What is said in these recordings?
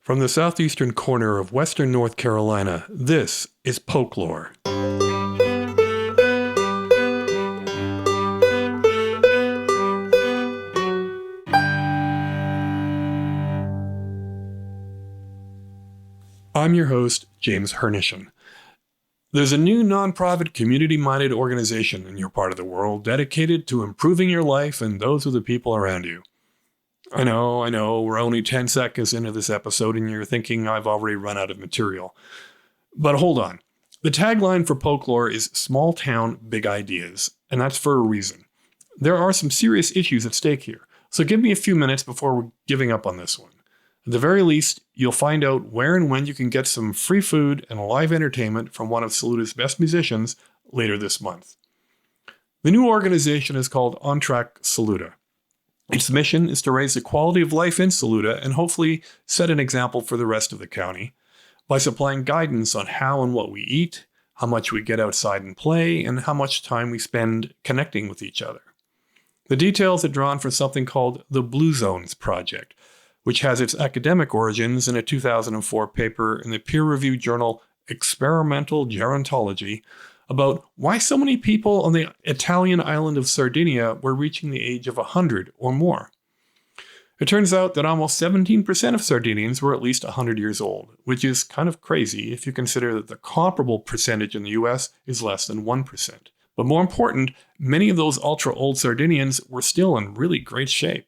From the southeastern corner of western North Carolina, this is Folklore. I'm your host, James Hernishan. There's a new nonprofit community-minded organization in your part of the world dedicated to improving your life and those of the people around you. I know, we're only 10 seconds into this episode and you're thinking I've already run out of material. But hold on. The tagline for Folklore is Small Town, Big Ideas, and that's for a reason. There are some serious issues at stake here, so give me a few minutes before we're giving up on this one. At the very least, you'll find out where and when you can get some free food and live entertainment from one of Saluda's best musicians later this month. The new organization is called Track Saluda. Its mission is to raise the quality of life in Saluda and hopefully set an example for the rest of the county by supplying guidance on how and what we eat, how much we get outside and play, and how much time we spend connecting with each other. The details are drawn from something called the Blue Zones Project, which has its academic origins in a 2004 paper in the peer-reviewed journal Experimental Gerontology about why so many people on the Italian island of Sardinia were reaching the age of 100 or more. It turns out that almost 17% of Sardinians were at least 100 years old, which is kind of crazy if you consider that the comparable percentage in the US is less than 1%. But more important, many of those ultra-old Sardinians were still in really great shape.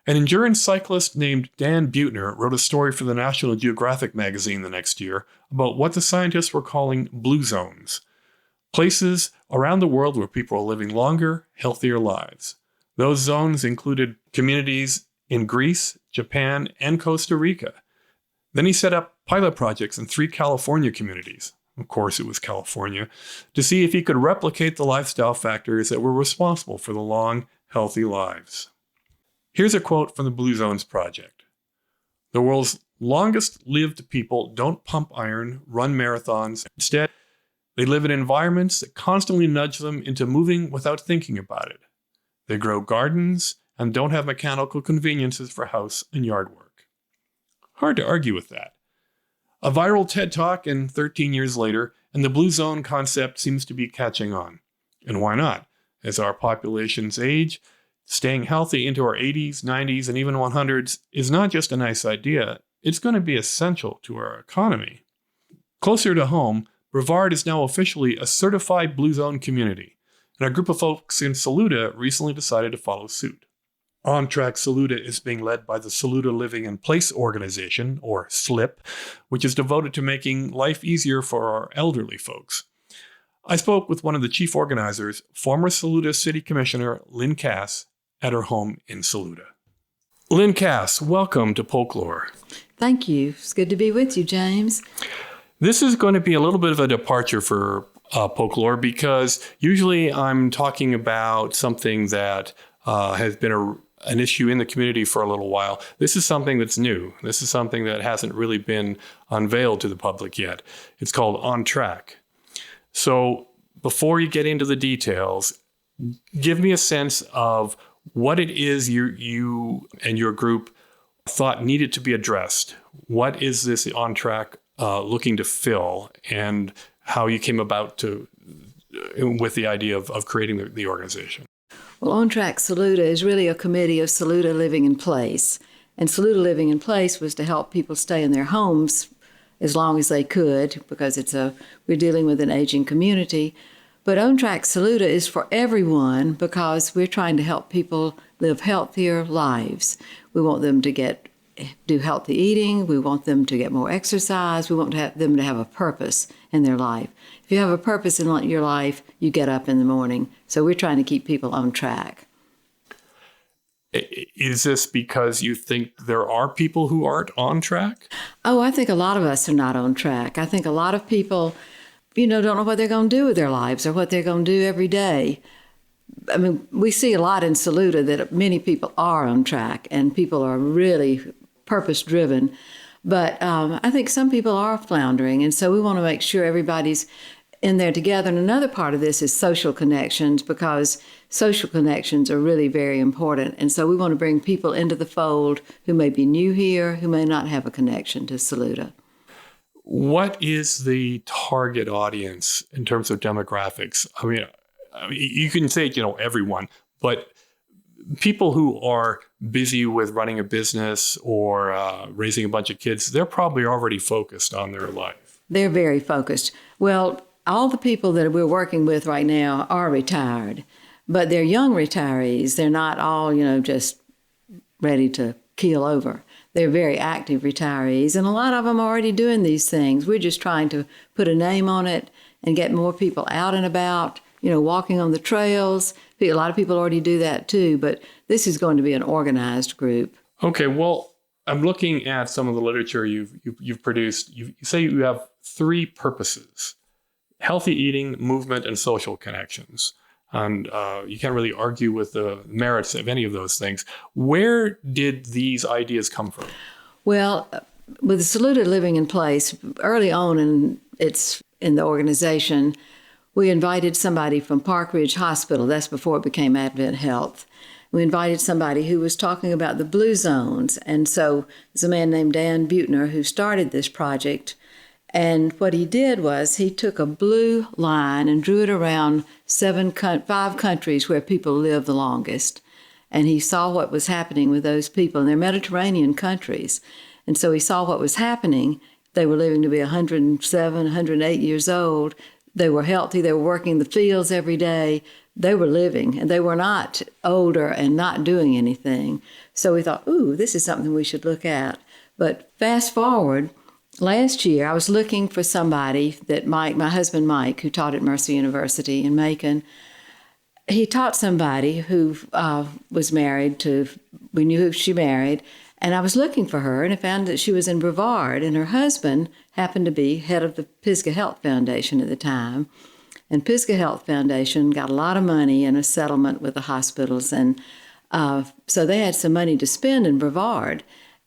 An endurance cyclist named Dan Buettner wrote a story for the National Geographic magazine the next year about what the scientists were calling blue zones, places around the world where people are living longer, healthier lives. Those zones included communities in Greece, Japan, and Costa Rica. Then he set up pilot projects in 3 California communities, of course it was California, to see if he could replicate the lifestyle factors that were responsible for the long, healthy lives. Here's a quote from the Blue Zones Project. The world's longest lived people don't pump iron, run marathons. Instead, they live in environments that constantly nudge them into moving without thinking about it. They grow gardens and don't have mechanical conveniences for house and yard work. Hard to argue with that. A viral TED Talk and 13 years later, and the Blue Zone concept seems to be catching on. And why not? As our populations age, staying healthy into our 80s, 90s, and even 100s is not just a nice idea, it's going to be essential to our economy. Closer to home, Brevard is now officially a certified Blue Zone community, and a group of folks in Saluda recently decided to follow suit. Track Saluda is being led by the Saluda Living in Place organization, or SLIP, which is devoted to making life easier for our elderly folks. I spoke with one of the chief organizers, former Saluda City Commissioner Lynn Cass, at her home in Saluda. Lynn Cass, welcome to Folklore. Thank you. It's good to be with you, James. This is going to be a little bit of a departure for Folklore because usually I'm talking about something that has been an issue in the community for a little while. This is something that's new. This is something that hasn't really been unveiled to the public yet. It's called On Track. So before you get into the details, give me a sense of what it is you and your group thought needed to be addressed. What is this On Track looking to fill, and how you came about with the idea of creating the organization? Well, On Track Saluda is really a committee of Saluda Living in Place. And Saluda Living in Place was to help people stay in their homes as long as they could, because we're dealing with an aging community. But On Track Saluda is for everyone because we're trying to help people live healthier lives. We want them to do healthy eating. We want them to get more exercise. We want them to have a purpose in their life. If you have a purpose in your life, you get up in the morning. So we're trying to keep people on track. Is this because you think there are people who aren't on track? Oh, I think a lot of us are not on track. I think a lot of people, don't know what they're going to do with their lives or what they're going to do every day. I mean, we see a lot in Saluda that many people are on track and people are really purpose-driven. But I think some people are floundering, and so we want to make sure everybody's in there together. And another part of this is social connections, because social connections are really very important. And so we want to bring people into the fold who may be new here, who may not have a connection to Saluda. What is the target audience in terms of demographics? I mean, you can say, everyone, but people who are busy with running a business or raising a bunch of kids, they're probably already focused on their life. They're very focused. Well, all the people that we're working with right now are retired, but they're young retirees. They're not all, just ready to keel over. They're very active retirees, and a lot of them are already doing these things. We're just trying to put a name on it and get more people out and about, walking on the trails. A lot of people already do that too, but this is going to be an organized group. Okay, well, I'm looking at some of the literature you've produced. You say you have 3 purposes: healthy eating, movement, and social connections. And you can't really argue with the merits of any of those things. Where did these ideas come from? Well, with Saluda Living in Place, early on in the organization, we invited somebody from Park Ridge Hospital. That's before it became Advent Health. We invited somebody who was talking about the blue zones. And so there's a man named Dan Buettner who started this project. And what he did was he took a blue line and drew it around 5 countries where people live the longest. And he saw what was happening with those people. And they're Mediterranean countries. And so he saw what was happening. They were living to be 107, 108 years old. They were healthy. They were working the fields every day. They were living, and they were not older and not doing anything. So we thought, this is something we should look at. But fast forward, last year, I was looking for somebody that my husband Mike, who taught at Mercer University in Macon, he taught somebody who was married to, we knew who she married, and I was looking for her, and I found that she was in Brevard, and her husband happened to be head of the Pisgah Health Foundation at the time. And Pisgah Health Foundation got a lot of money in a settlement with the hospitals, and so they had some money to spend in Brevard.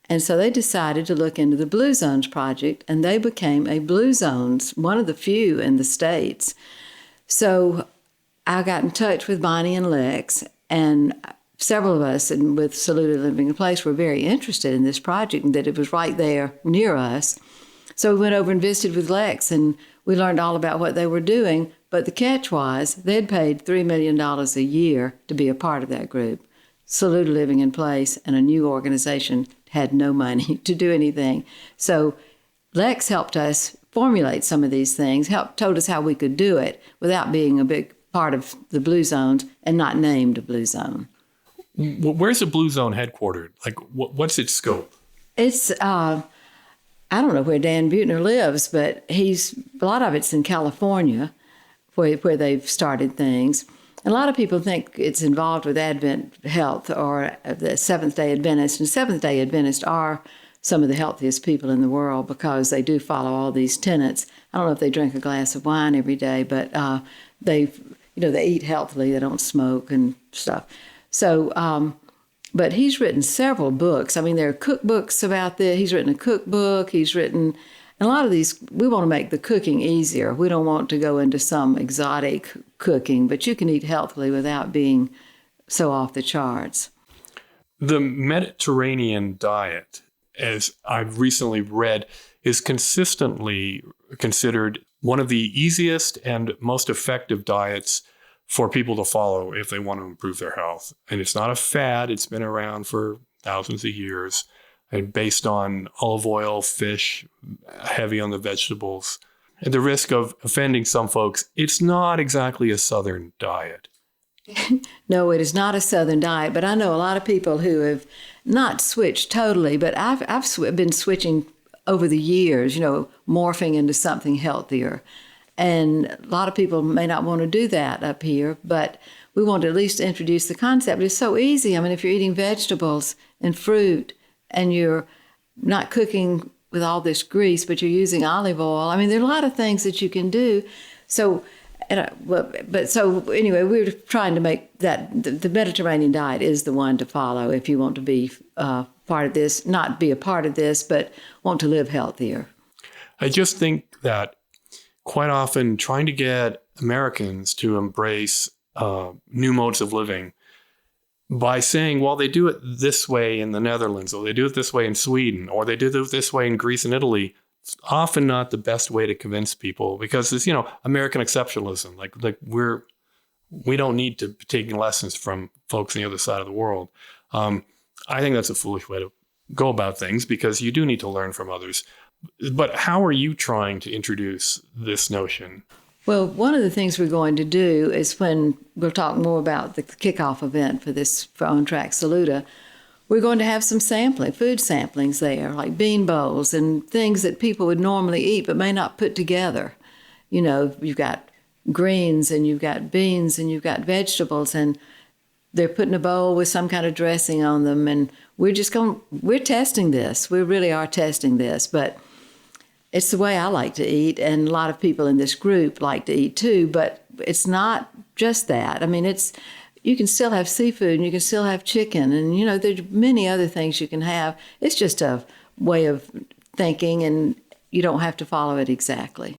And so they decided to look into the Blue Zones project, and they became a Blue Zones, one of the few in the States. So I got in touch with Bonnie and Lex, and several of us with Saluda Living in Place were very interested in this project and that it was right there near us. So we went over and visited with Lex, and we learned all about what they were doing. But the catch was they'd paid $3 million a year to be a part of that group. Saluda Living in Place and a new organization had no money to do anything. So Lex helped us formulate some of these things, told us how we could do it without being a big part of the Blue Zones and not named a Blue Zone. Where's the Blue Zone headquartered? Like, what's its scope? It's, I don't know where Dan Buettner lives, but a lot of it's in California where they've started things. And a lot of people think it's involved with Advent Health or the Seventh-day Adventists. And Seventh-day Adventists are some of the healthiest people in the world because they do follow all these tenets. I don't know if they drink a glass of wine every day, but they eat healthily. They don't smoke and stuff. So, but he's written several books. I mean, there are cookbooks about this. He's written a cookbook. And a lot of these, we want to make the cooking easier. We don't want to go into some exotic cooking, but you can eat healthily without being so off the charts. The Mediterranean diet, as I've recently read, is consistently considered one of the easiest and most effective diets for people to follow if they want to improve their health. And it's not a fad. It's been around for thousands of years and based on olive oil, fish, heavy on the vegetables. At the risk of offending some folks, it's not exactly a Southern diet. No, it is not a Southern diet, but I know a lot of people who have not switched totally, but I've been switching over the years, morphing into something healthier. And a lot of people may not want to do that up here, but we want to at least introduce the concept. It's so easy. I mean, if you're eating vegetables and fruit and you're not cooking with all this grease, but you're using olive oil, I mean, there are a lot of things that you can do. So, anyway, we were trying to make that the Mediterranean diet is the one to follow if you want to be part of this, not be a part of this, but want to live healthier. I just think that quite often trying to get Americans to embrace new modes of living by saying, well, they do it this way in the Netherlands, or they do it this way in Sweden, or they do it this way in Greece and Italy. It's often not the best way to convince people, because it's, American exceptionalism. Like we don't need to be taking lessons from folks on the other side of the world. I think that's a foolish way to go about things, because you do need to learn from others. But how are you trying to introduce this notion? Well, one of the things we're going to do is, when we'll talk more about the kickoff event for on Track Saluda, we're going to have some food samplings there, like bean bowls and things that people would normally eat but may not put together. You've got greens and you've got beans and you've got vegetables, and they're put in a bowl with some kind of dressing on them. And we're testing this. We really are testing this, but it's the way I like to eat, and a lot of people in this group like to eat too, but it's not just that. I mean, you can still have seafood, and you can still have chicken, and, there's many other things you can have. It's just a way of thinking, and you don't have to follow it exactly.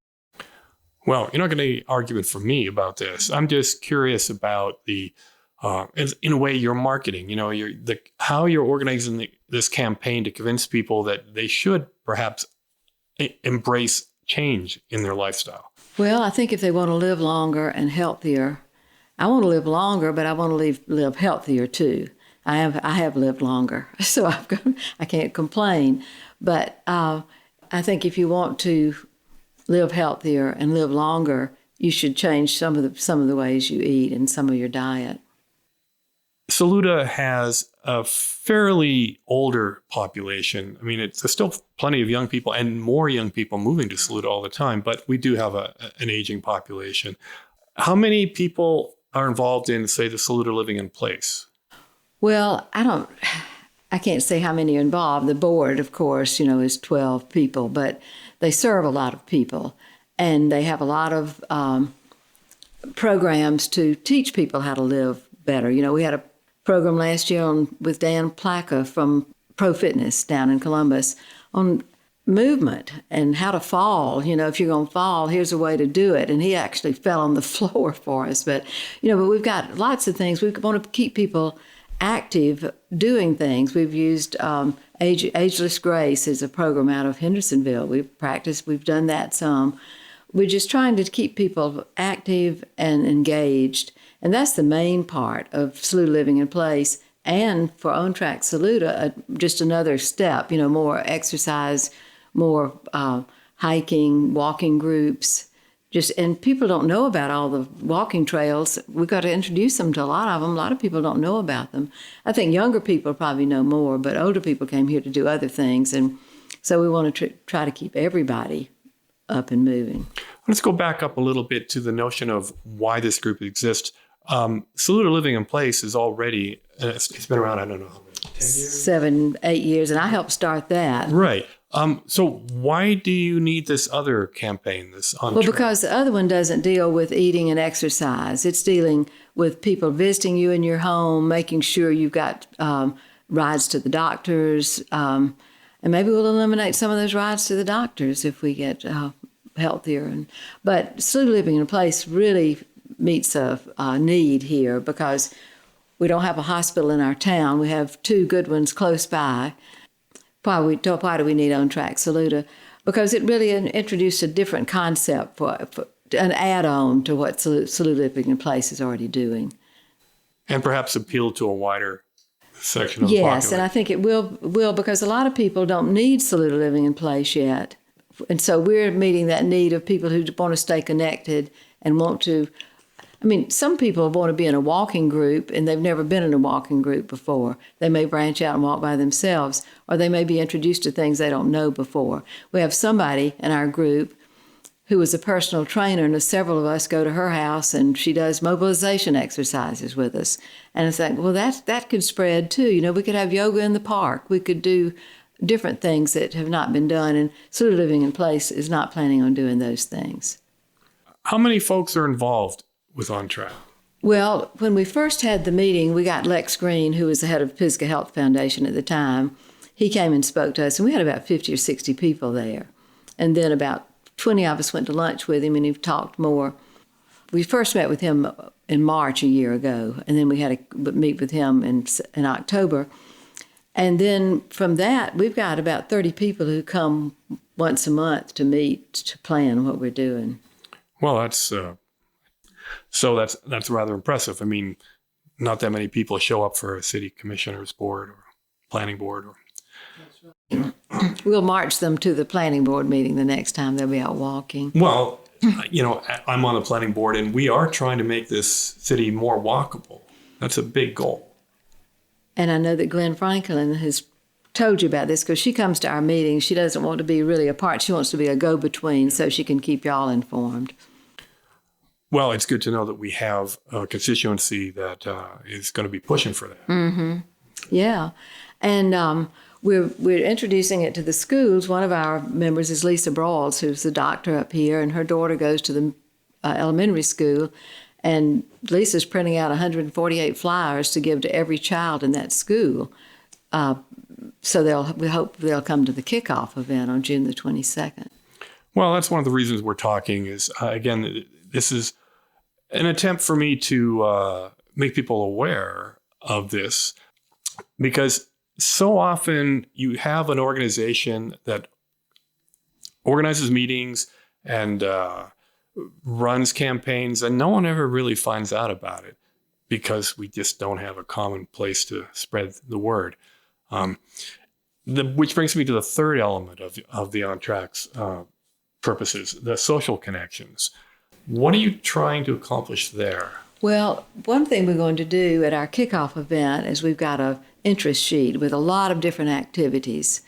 Well, you're not going to argue it for me about this. I'm just curious about in a way, your marketing, how you're organizing this campaign to convince people that they should perhaps embrace change in their lifestyle. Well, I think if they want to live longer and healthier, I want to live longer, but I want to live healthier too. I have lived longer, so I can't complain. But I think if you want to live healthier and live longer, you should change some of the ways you eat and some of your diet. Saluda has a fairly older population. I mean, there's still plenty of young people and more young people moving to Saluda all the time, but we do have an aging population. How many people are involved in, say, the Saluda Living in Place? Well, I can't say how many are involved. The board, of course, is 12 people, but they serve a lot of people, and they have a lot of programs to teach people how to live better. We had a program last year with Dan Plaka from Pro Fitness down in Columbus on movement and how to fall. If you're going to fall, here's a way to do it. And he actually fell on the floor for us. But we've got lots of things. We want to keep people active doing things. We've used Ageless Grace as a program out of Hendersonville. We've done that some. We're just trying to keep people active and engaged. And that's the main part of Saluda Living in Place. And for On Track Saluda, just another step, more exercise, more hiking, walking groups. And people don't know about all the walking trails. We've got to introduce them to a lot of them. A lot of people don't know about them. I think younger people probably know more, but older people came here to do other things. And so we want to try to keep everybody up and moving. Let's go back up a little bit to the notion of why this group exists. Saluda Living in Place is already, it's been around, I don't know how many, 10 years? 7, 8 years, and I helped start that. Right. So why do you need this other campaign, because the other one doesn't deal with eating and exercise. It's dealing with people visiting you in your home, making sure you've got rides to the doctors, and maybe we'll eliminate some of those rides to the doctors if we get healthier. But Saluda Living in Place really meets a need here, because we don't have a hospital in our town. We have 2 good ones close by. Why do we need On Track Saluda? Because it really introduced a different concept for an add-on to what Saluda Living in Place is already doing. And perhaps appeal to a wider section of the population. Yes, and I think it will, because a lot of people don't need Saluda Living in Place yet. And so we're meeting that need of people who want to stay connected and want to. Some people want to be in a walking group and they've never been in a walking group before. They may branch out and walk by themselves, or they may be introduced to things they don't know before. We have somebody in our group who is a personal trainer, and several of us go to her house and she does mobilization exercises with us. And it's like, well, that could spread too. We could have yoga in the park. We could do different things that have not been done, and Saluda Living in Place is not planning on doing those things. How many folks are involved with On Track? Well, when we first had the meeting, we got Lex Green, who was the head of Pisgah Health Foundation at the time. He came and spoke to us, and we had about 50 or 60 people there. And then about 20 of us went to lunch with him, and he talked more. We first met with him in March a year ago, and then we had to meet with him in October. And then from that, we've got about 30 people who come once a month to meet to plan what we're doing. Well, that's rather impressive. I mean, not that many people show up for a city commissioner's board or planning board. We'll march them to the planning board meeting the next time they'll be out walking. Well, I'm on the planning board, and we are trying to make this city more walkable. That's a big goal. And I know that Glenn Franklin has told you about this because she comes to our meetings. She doesn't want to be really a part. She wants to be a go-between so she can keep y'all informed. Well, it's good to know that we have a constituency that is going to be pushing for that. Mm-hmm. Yeah. And we're introducing it to the schools. One of our members is Lisa Broyles, who's the doctor up here, and her daughter goes to the elementary school. And Lisa's printing out 148 flyers to give to every child in that school. So we hope they'll come to the kickoff event on June the 22nd. Well, that's one of the reasons we're talking is, again, this is an attempt for me to make people aware of this, because so often you have an organization that organizes meetings and runs campaigns, and no one ever really finds out about it because we just don't have a common place to spread the word. Which brings me to the third element of the On Track's purposes, the social connections. What are you trying to accomplish there? Well, one thing we're going to do at our kickoff event is we've got an interest sheet with a lot of different activities.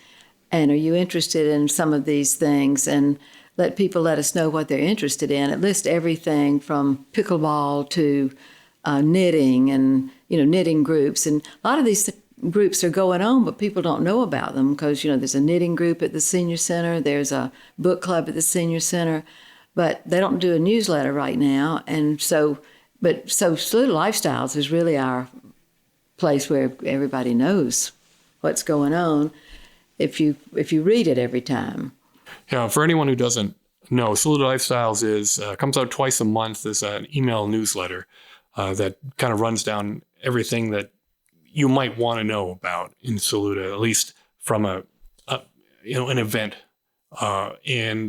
And are you interested in some of these things? And let people let us know what they're interested in. It lists everything from pickleball to knitting and, knitting groups. And a lot of these groups are going on, but people don't know about them because, there's a knitting group at the senior center. There's a book club at the senior center, but they don't do a newsletter right now. And so Saluda Lifestyles is really our place where everybody knows what's going on if you read it every time. Yeah, for anyone who doesn't know, Saluda Lifestyles comes out twice a month as an email newsletter that kind of runs down everything that you might want to know about in Saluda, at least from an event and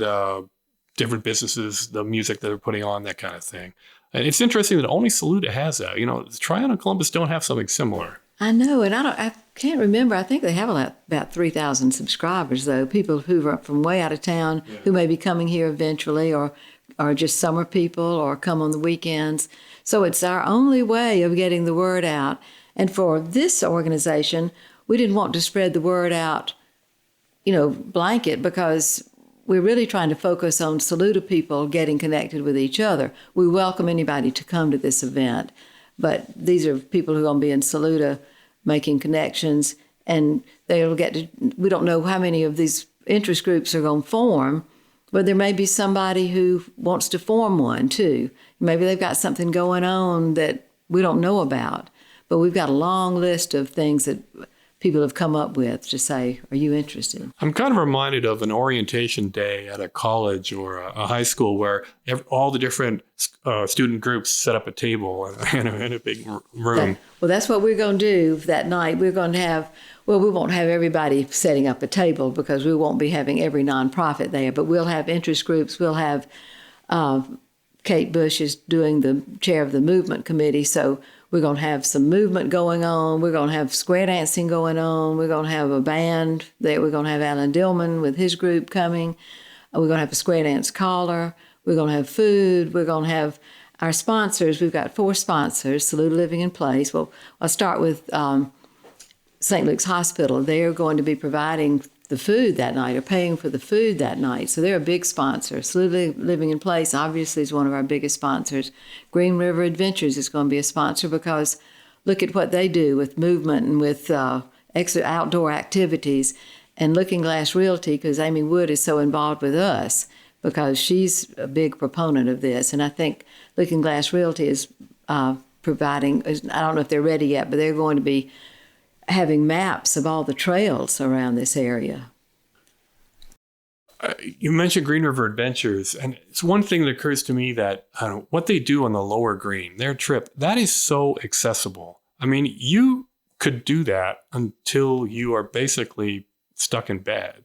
different businesses, the music that they're putting on, that kind of thing. And it's interesting that only Saluda has that. Tryon and Columbus don't have something similar. I know, and I can't remember. I think they have about 3,000 subscribers, though. People who are from way out of town, who may be coming here eventually, or just summer people, or come on the weekends. So it's our only way of getting the word out. And for this organization, we didn't want to spread the word out, blanket, because we're really trying to focus on Saluda people getting connected with each other. We welcome anybody to come to this event. But these are people who are going to be in Saluda making connections, and they'll get to, we don't know how many of these interest groups are going to form, but there may be somebody who wants to form one too. Maybe they've got something going on that we don't know about, but we've got a long list of things that people have come up with to say, are you interested? I'm kind of reminded of an orientation day at a college or a high school where all the different student groups set up a table in a big room. That's what we're going to do that night. We're going to have, we won't have everybody setting up a table because we won't be having every nonprofit there, but we'll have interest groups. We'll have Kate Bush is doing the chair of the movement committee, so we're going to have some movement going on. We're going to have square dancing going on. We're going to have a band there. We're going to have Alan Dillman with his group coming. We're going to have a square dance caller. We're going to have food. We're going to have our sponsors. We've got 4 sponsors, Saluda Living in Place. Well, I'll start with St. Luke's Hospital. They're going to be providing the food that night or paying for the food that night. So they're a big sponsor. Saluda Living in Place obviously is one of our biggest sponsors. Green River Adventures is going to be a sponsor because look at what they do with movement and with outdoor activities. And Looking Glass Realty, because Amy Wood is so involved with us because she's a big proponent of this. And I think Looking Glass Realty is providing, I don't know if they're ready yet, but they're going to be having maps of all the trails around this area. You mentioned Green River Adventures, and it's one thing that occurs to me that what they do on the Lower Green, their trip, that is so accessible. I mean, you could do that until you are basically stuck in bed.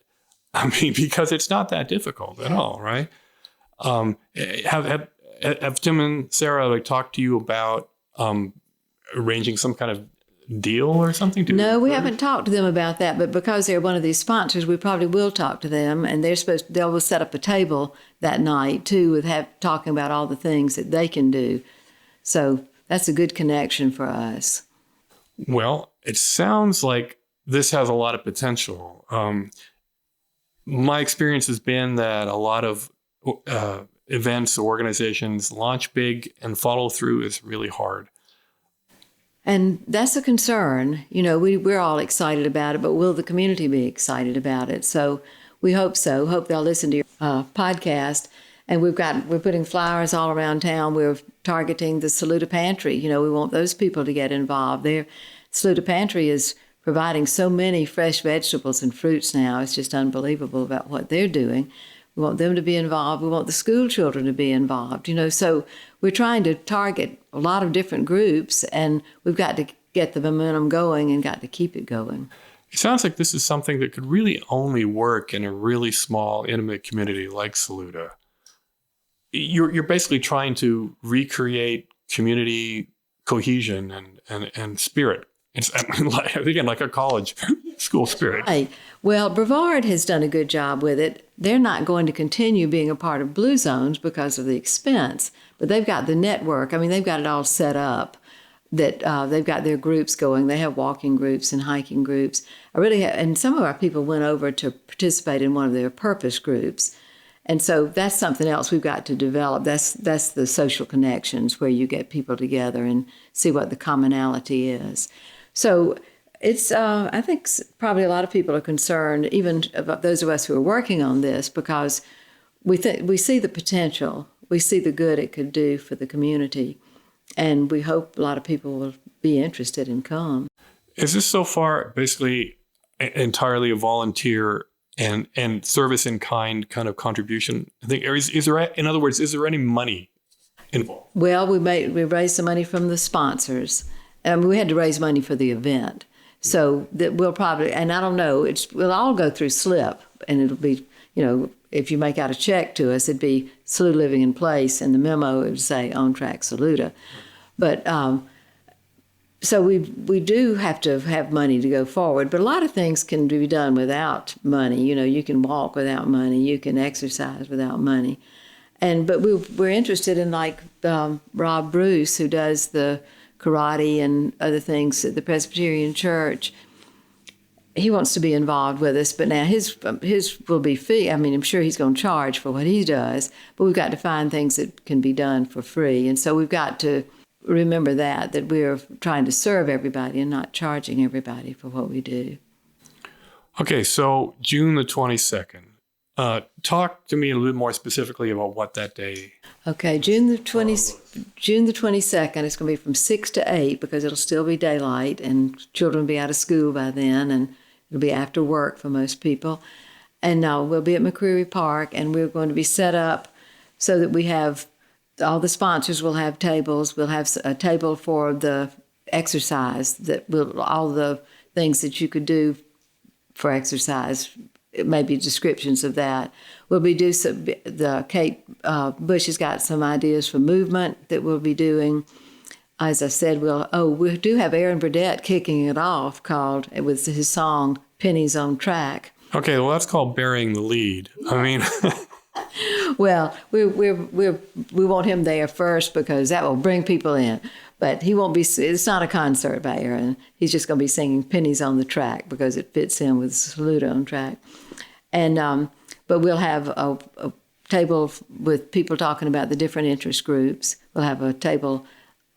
I mean, because it's not that difficult at all, right? Have Tim and Sarah talked to you about arranging some kind of deal or something? No, we haven't talked to them about that, but because they're one of these sponsors, we probably will talk to them, and they'll set up a table that night too, with talking about all the things that they can do. So that's a good connection for us. Well, it sounds like this has a lot of potential. My experience has been that a lot of events, organizations launch big and follow through is really hard. And that's a concern. We're all excited about it, but will the community be excited about it? So we hope so. Hope they'll listen to your podcast. And we're putting flyers all around town. We're targeting the Saluda Pantry. We want those people to get involved. Saluda Pantry is providing so many fresh vegetables and fruits now. It's just unbelievable about what they're doing. We want them to be involved. We want the school children to be involved. So we're trying to target a lot of different groups, and we've got to get the momentum going and got to keep it going. It sounds like this is something that could really only work in a really small, intimate community like Saluda. You're basically trying to recreate community cohesion and spirit. It's again like a college school spirit. Right. Well, Brevard has done a good job with it. They're not going to continue being a part of Blue Zones because of the expense, but they've got the network. I mean, they've got it all set up. That they've got their groups going. They have walking groups and hiking groups. And some of our people went over to participate in one of their purpose groups. And so that's something else we've got to develop. That's the social connections where you get people together and see what the commonality is. So it's, I think probably a lot of people are concerned, even about those of us who are working on this, because we see the potential. We see the good it could do for the community. And we hope a lot of people will be interested and come. Is this so far basically entirely a volunteer and service in kind of contribution? I think is there, in other words, is there any money involved? Well, we raised some money from the sponsors. We had to raise money for the event, so that we'll probably, and I don't know, we'll all go through SLIP, and it'll be, if you make out a check to us, it'd be Saluda Living in Place, and the memo it would say on Track Saluda. But so we do have to have money to go forward, but a lot of things can be done without money. You can walk without money, you can exercise without money, but we're interested in Rob Bruce, who does the karate and other things at the Presbyterian Church. He wants to be involved with us, but now his will be fee. I mean, I'm sure he's going to charge for what he does, but we've got to find things that can be done for free. And so we've got to remember that we're trying to serve everybody and not charging everybody for what we do. Okay, so June the 22nd. Talk to me a little bit more specifically about what that day. Okay, June the 22nd. It's going to be from 6 to 8 because it'll still be daylight and children will be out of school by then, and it'll be after work for most people. And we'll be at McCreary Park, and we're going to be set up so that we have all the sponsors will have tables. We'll have a table for the exercise all the things that you could do for exercise. It may be descriptions of that. Kate Bush has got some ideas for movement that we'll be doing. As I said, we do have Aaron Burdett kicking it off with his song Pennies on Track. Okay, well that's called burying the lead. I mean, well, we want him there first because that will bring people in. But he won't be. It's not a concert by Aaron. He's just going to be singing "Pennies on the Track" because it fits in with Saluda on Track. And but we'll have a table with people talking about the different interest groups. We'll have a table.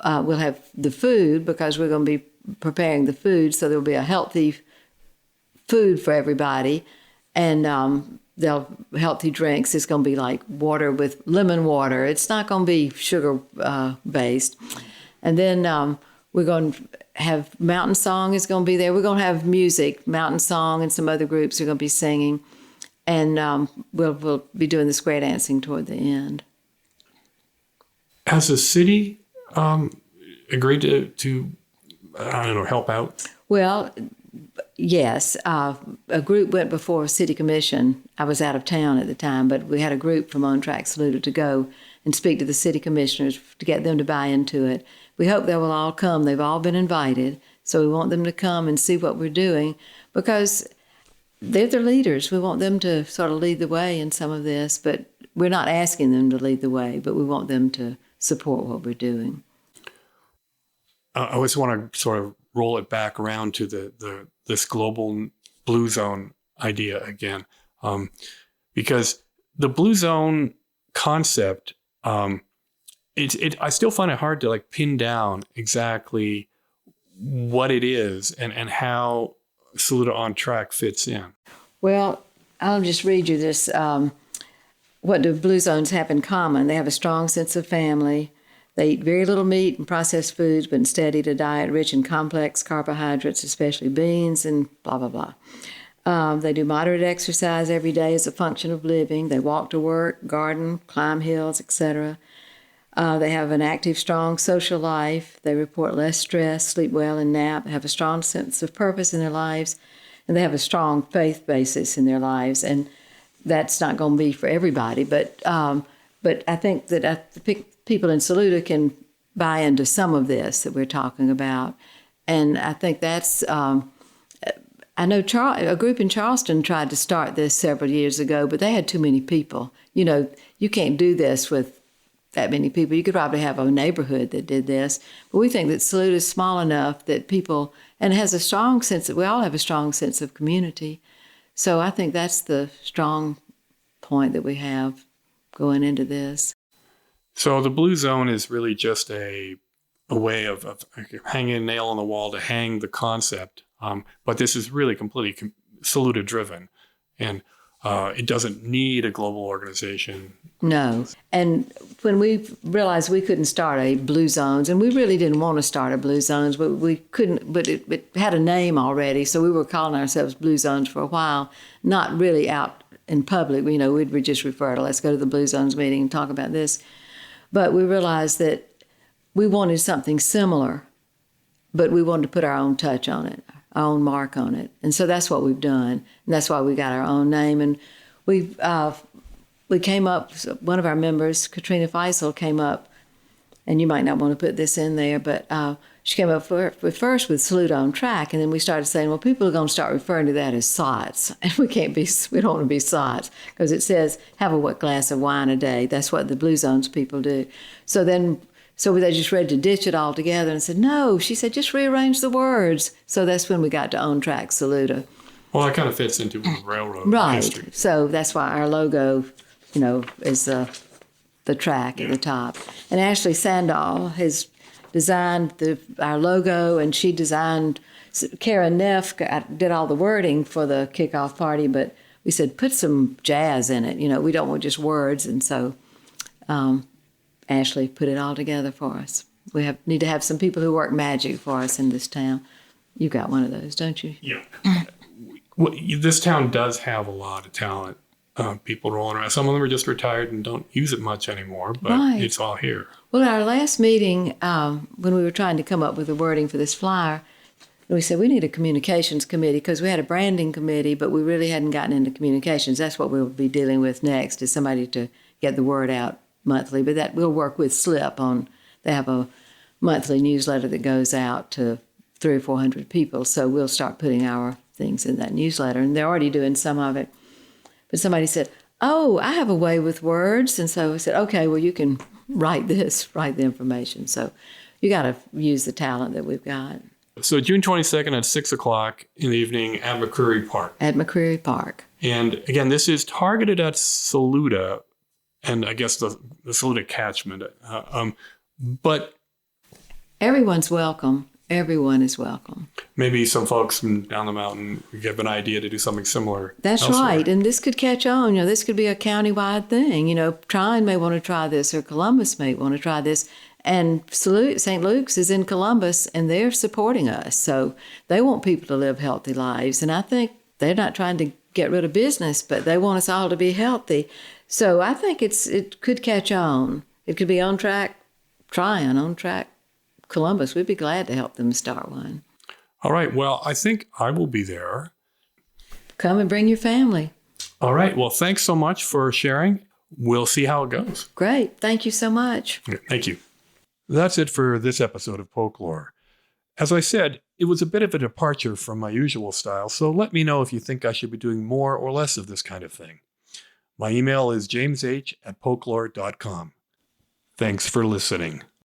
We'll have the food because we're going to be preparing the food, so there'll be a healthy food for everybody, and they'll healthy drinks. It's going to be like water with lemon water. It's not going to be sugar based. And then we're going to have Mountain Song is going to be there. We're going to have music, Mountain Song, and some other groups are going to be singing. And we'll be doing the square dancing toward the end. Has the city agreed to I don't know, help out? Well, yes. A group went before City Commission. I was out of town at the time, but we had a group from on Track Saluda to go and speak to the city commissioners to get them to buy into it. We hope they will all come. They've all been invited, so we want them to come and see what we're doing because they're the leaders. We want them to sort of lead the way in some of this, but we're not asking them to lead the way, but we want them to support what we're doing. I always want to sort of roll it back around to this global blue zone idea again, because the blue zone concept, I still find it hard to like pin down exactly what it is and how Saluda on Track fits in. Well, I'll just read you this. What do blue zones have in common? They have a strong sense of family. They eat very little meat and processed foods, but instead eat a diet rich in complex carbohydrates, especially beans and blah, blah, blah. They do moderate exercise every day as a function of living. They walk to work, garden, climb hills, etc. They have an active, strong social life. They report less stress, sleep well, and nap. They have a strong sense of purpose in their lives, and they have a strong faith basis in their lives. And that's not going to be for everybody, but I think that people in Saluda can buy into some of this that we're talking about. And I think that's, I know a group in Charleston tried to start this several years ago, but they had too many people. You know, you can't do this with that many people. You could probably have a neighborhood that did this. But we think that Saluda is small enough that people, and it has a strong sense that we all have a strong sense of community. So I think that's the strong point that we have going into this. So the blue zone is really just a way of hanging a nail on the wall to hang the concept. But this is really completely Saluda driven. And it doesn't need a global organization. No. And when we realized we couldn't start a blue zones, and we really didn't want to start a blue zones, but we couldn't, but it had a name already. So we were calling ourselves blue zones for a while, not really out in public. You know, we'd just refer to, let's go to the blue zones meeting and talk about this. But we realized that we wanted something similar, but we wanted to put our own touch on it, our own mark on it. And so that's what we've done. And that's why we got our own name. And we came up, one of our members, Katrina Faisal, came up, and you might not want to put this in there, but she came up first with Saluda on Track, and then we started saying, well, people are going to start referring to that as SOTS, and we don't want to be SOTS, because it says, have a glass of wine a day. That's what the Blue Zones people do. So they just ready to ditch it all together and said, no, she said, just rearrange the words. So that's when we got to On Track Saluda. Well, that kind of fits into railroad history. Right. So that's why our logo, you know, is the track at the top. And Ashley Sandall has designed our logo, and she designed, Karen Neff did all the wording for the kickoff party, but we said, put some jazz in it. You know, we don't want just words. And so Ashley put it all together for us. We need to have some people who work magic for us in this town. You got one of those, don't you? Yeah. Well, this town does have a lot of talent. People rolling around. Some of them are just retired and don't use it much anymore, but right. It's all here. Well, at our last meeting, when we were trying to come up with the wording for this flyer, we said we need a communications committee because we had a branding committee, but we really hadn't gotten into communications. That's what we'll be dealing with next, is somebody to get the word out monthly. But that we'll work with SLIP on. They have a monthly newsletter that goes out to 300 or 400 people, so we'll start putting our things in that newsletter, and they're already doing some of it. But somebody said, oh, I have a way with words. And so I said, okay, well, you can write the information. So you got to use the talent that we've got. So June 22nd at 6 o'clock in the evening at McCreary Park. At McCreary Park. And again, this is targeted at Saluda and I guess the Saluda catchment. But everyone's welcome. Everyone is welcome. Maybe some folks from down the mountain give an idea to do something similar. That's elsewhere. right. And this could catch on. You know, this could be a countywide thing. You know, Trine may want to try this, or Columbus may want to try this. And St. Luke's is in Columbus, and they're supporting us. So they want people to live healthy lives. And I think they're not trying to get rid of business, but they want us all to be healthy. So I think it could catch on. It could be on track, Columbus. We'd be glad to help them start one. All right. Well, I think I will be there. Come and bring your family. All right. Well, thanks so much for sharing. We'll see how it goes. Great. Thank you so much. Okay, thank you. That's it for this episode of Folklore. As I said, it was a bit of a departure from my usual style, so let me know if you think I should be doing more or less of this kind of thing. My email is jamesh@folklore.com. Thanks for listening.